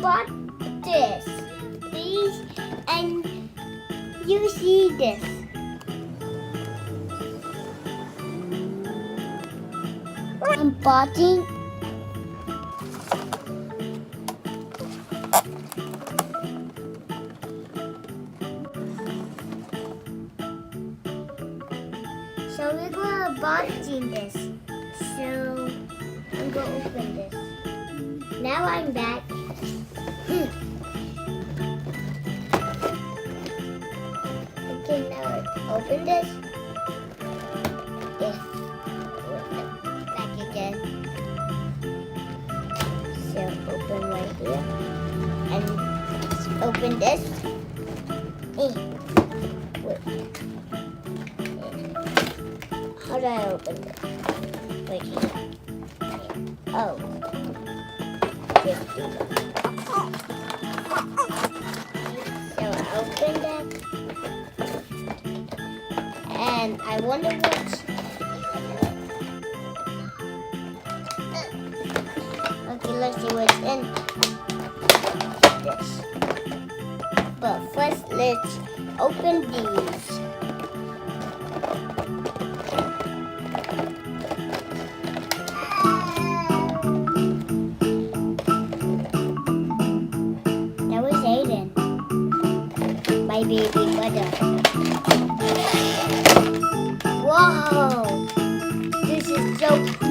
bought this. These and you see this. Unboxing. So we're gonna unboxing this. So I'm gonna open this. Now I'm back. Okay, now open this. Yes. Back again. So open right here. And open this. Wait. How do I open this? Wait here. Oh. Just do that. So I open that. And I wonder what's... Okay, let's see what's in this. But first, let's open these. That was Aiden, my baby brother. Wow, this is so cool.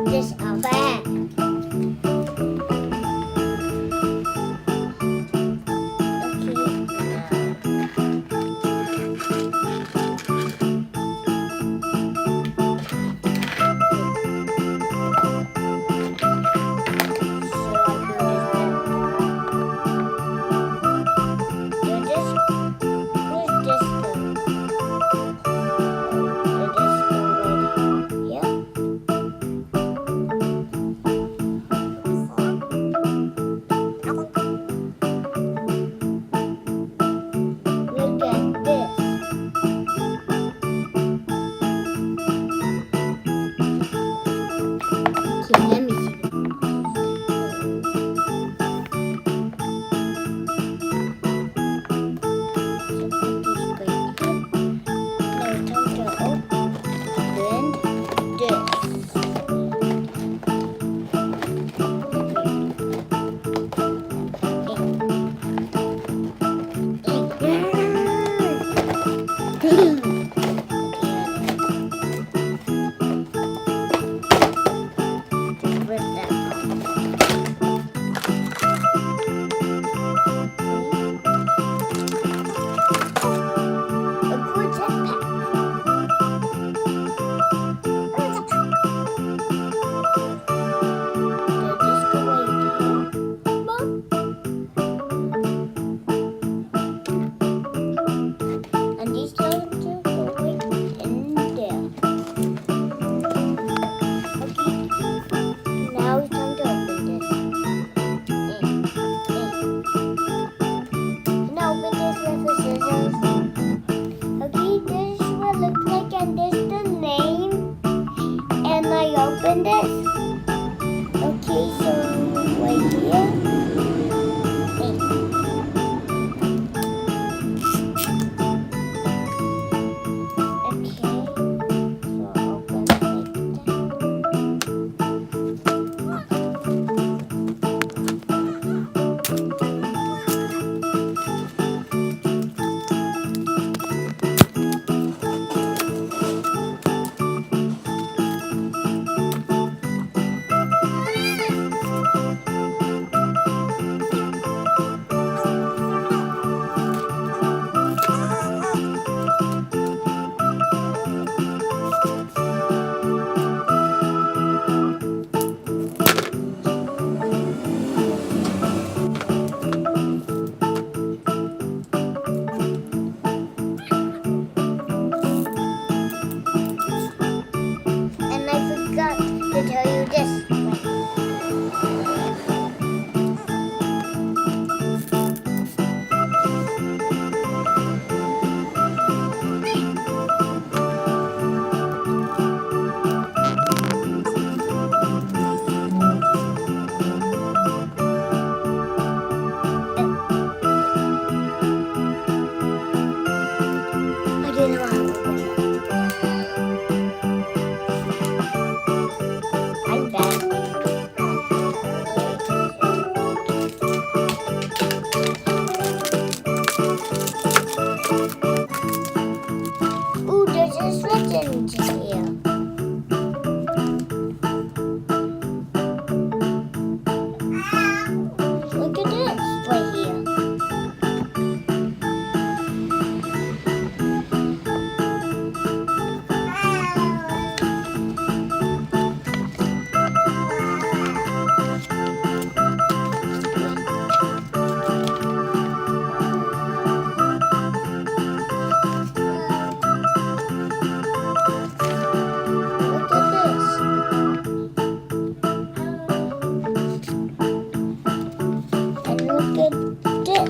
This bag.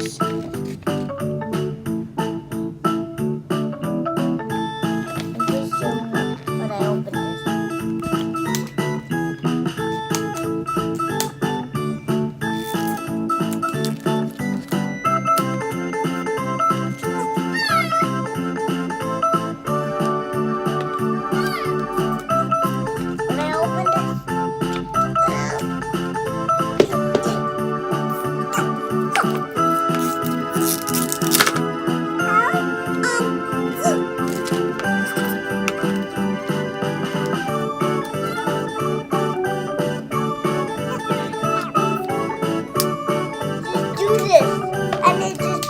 this. Okay, so when I open this. When I open this. Do this, and it just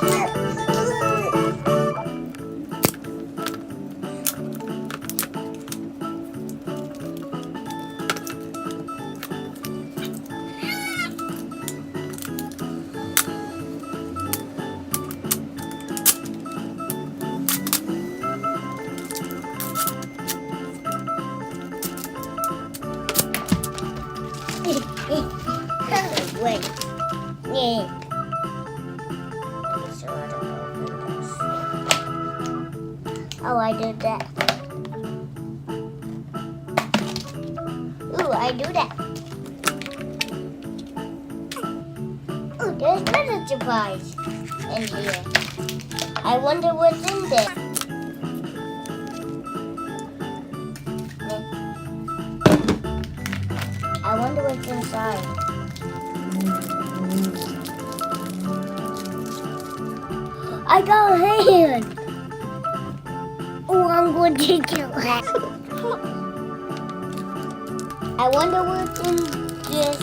wait. Yeah. So I don't open this. Oh, I did that. Ooh, I do that. Ooh, there's another surprise in here. I wonder what's in there. I wonder what's inside. I got a hand. Oh, I'm going to take your hand. I wonder what's in this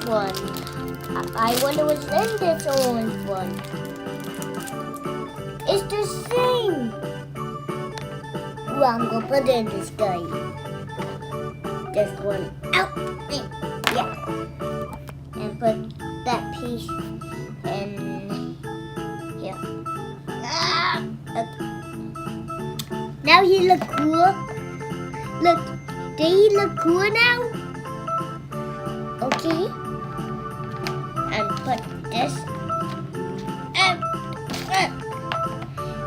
one. I wonder what's in this orange one. It's the same. Well, I'm going to put it in this guy. This one out. Yeah. And put that piece in here. Now he look cool. Look, did he look cool now? Okay. And put this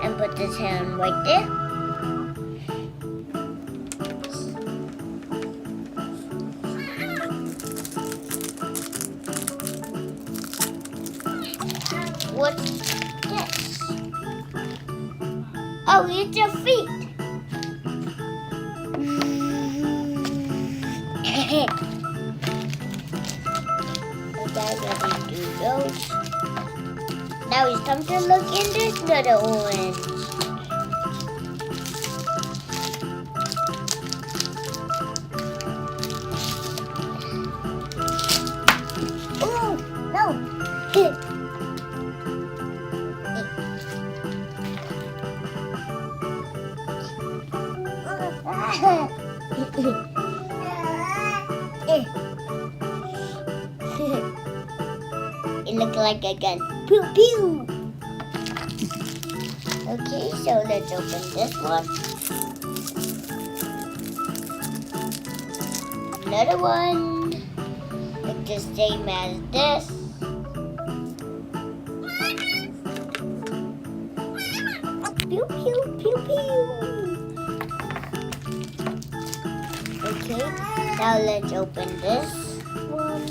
and put this hand right there. What's this? Oh, it's your feet. Okay, let me do those. Now it's time to look in this little orange. Oh, no. It looks like a gun. Pew pew. Okay, so let's open this one. Another one. Look the same as this. Pew pew pew pew. Okay, now let's open this one.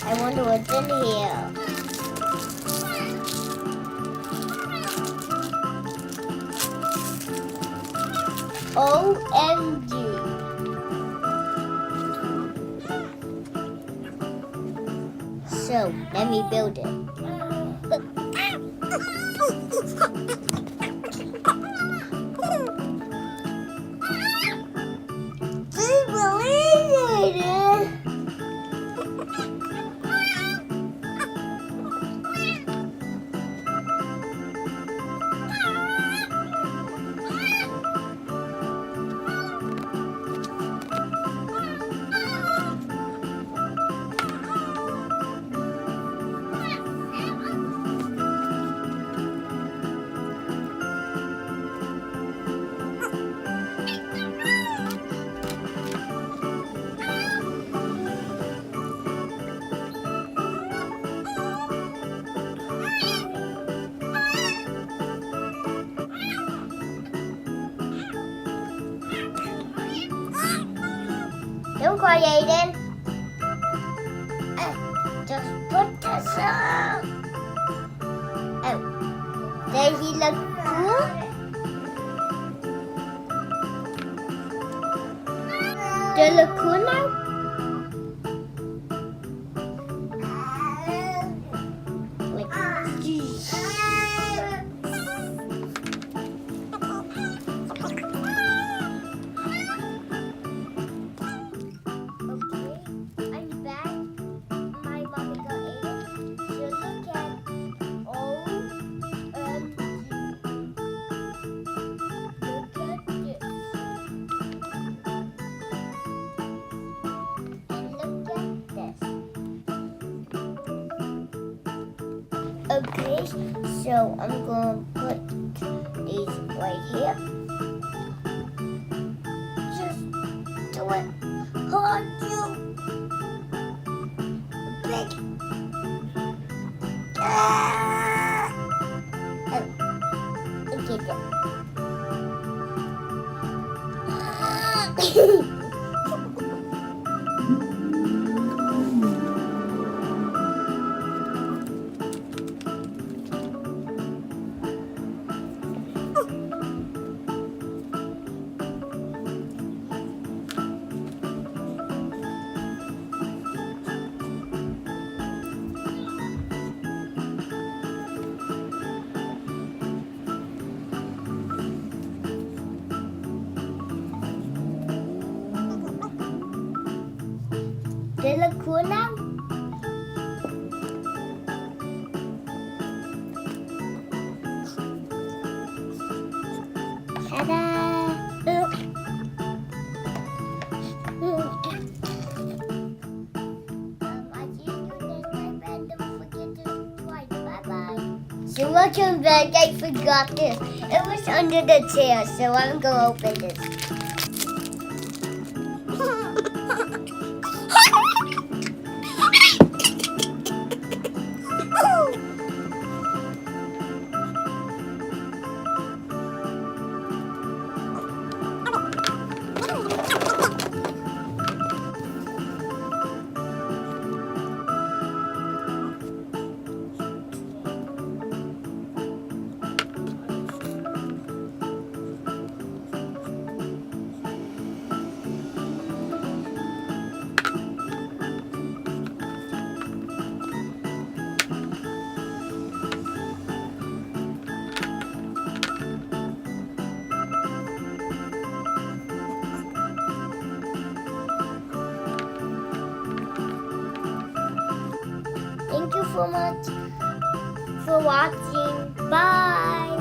I wonder what's in here. OMG. So, let me build it. Aiden. Just put this on. Oh, does he look cool? Do you look cool now? Like, I'm back. My mommy got Aiden. So look at okay, so I'm going to put these right here. Just do it. Hard you. Big. Oh, okay, good. They look cool now? Ta-da! I see you next time, and don't forget to subscribe. Bye-bye. So welcome back. I forgot this. It was under the chair, so I'm going to open this. Thank you so much for watching. Bye.